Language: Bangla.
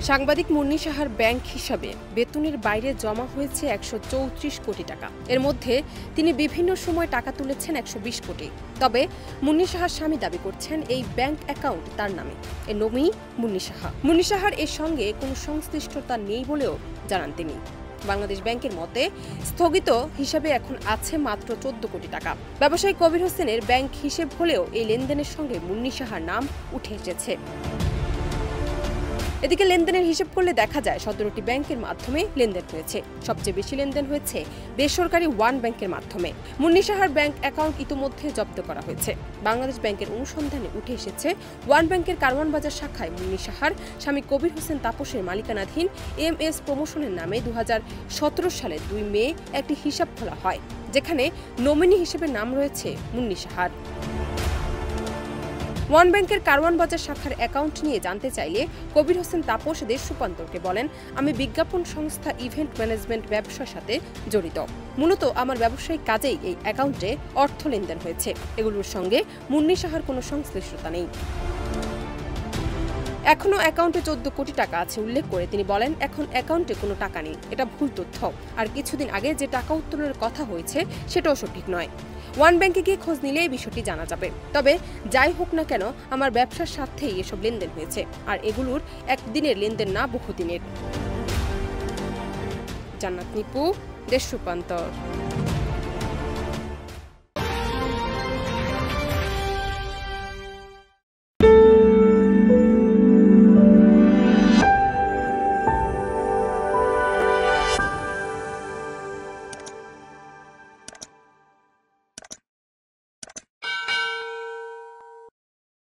সাংবাদিক মুন্নি সাহার ব্যাংক হিসাবে বেতনের বাইরে জমা হয়েছে ১৩৪ কোটি টাকা। এর মধ্যে তিনি বিভিন্ন সময় টাকা তুলেছেন ১২০ কোটি। তবে মুন্নি সাহার স্বামী দাবি করছেন এই ব্যাংক অ্যাকাউন্ট তার নামে, এর নমি মুন্নি সাহা। মুন্নি সাহার এর সঙ্গে কোনো সংশ্লিষ্টতা নেই বলেও জানান তিনি। বাংলাদেশ ব্যাংকের মতে স্থগিত হিসাবে এখন আছে মাত্র ১৪ কোটি টাকা। ব্যবসায়ী কবির হোসেনের ব্যাংক হিসেব হলেও এই লেনদেনের সঙ্গে মুন্নি সাহার নাম উঠে এসেছে। এদিকে লেনদেনের হিসেব করলে দেখা যায় ১৭টি ব্যাংকের মাধ্যমে লেনদেন হয়েছে। সবচেয়ে বেশি লেনদেন হয়েছে বেসরকারি ওয়ান ব্যাংকের মাধ্যমে। মুন্নি সাহার ব্যাংক অ্যাকাউন্ট ইতিমধ্যে জব্দ করা হয়েছে। বাংলাদেশ ব্যাংকের অনুসন্ধানে উঠে এসেছে ওয়ান ব্যাংকের কারওয়ান বাজার শাখায় মুন্নি সাহার স্বামী কবির হোসেন তাপসের মালিকানাধীন এমএস প্রমোশনের নামে ২০১৭ সালের ২ মে একটি হিসাব খোলা হয়, যেখানে নমিনি হিসেবে নাম রয়েছে মুন্নি সাহার। ওয়ান ব্যাংকের কারওয়ান বাজার শাখার অ্যাকাউন্ট নিয়ে জানতে চাইলে কবির হোসেন তাপস দেশ রূপান্তরকে বলেন, আমি বিজ্ঞাপন সংস্থা ইভেন্ট ম্যানেজমেন্ট ব্যবসার সাথে জড়িত। মূলত আমার ব্যবসায়িক কাজেই এই অ্যাকাউন্টে অর্থ লেনদেন হয়েছে। এগুলোর সঙ্গে মুন্নি সাহার কোনো সংশ্লিষ্টতা নেই। এখনো অ্যাকাউন্টে ১৪ কোটি টাকা আছে উল্লেখ করে তিনি বলেন, এখন অ্যাকাউন্টে কোনো টাকা নেই, এটা ভুল তথ্য। আর কিছুদিন আগে যে টাকা উত্তোলনের কথা হয়েছে সেটাও সঠিক নয়। ওয়ান ব্যাংকে গিয়ে খোঁজ নিলে এই বিষয়টি জানা যাবে। তবে যাই হোক না কেন, আমার ব্যবসার স্বার্থেই এসব লেনদেন হয়েছে। আর এগুলোর একদিনের লেনদেন না, বহুদিনের। জান্নাত নিপু, দেশ রূপান্তর।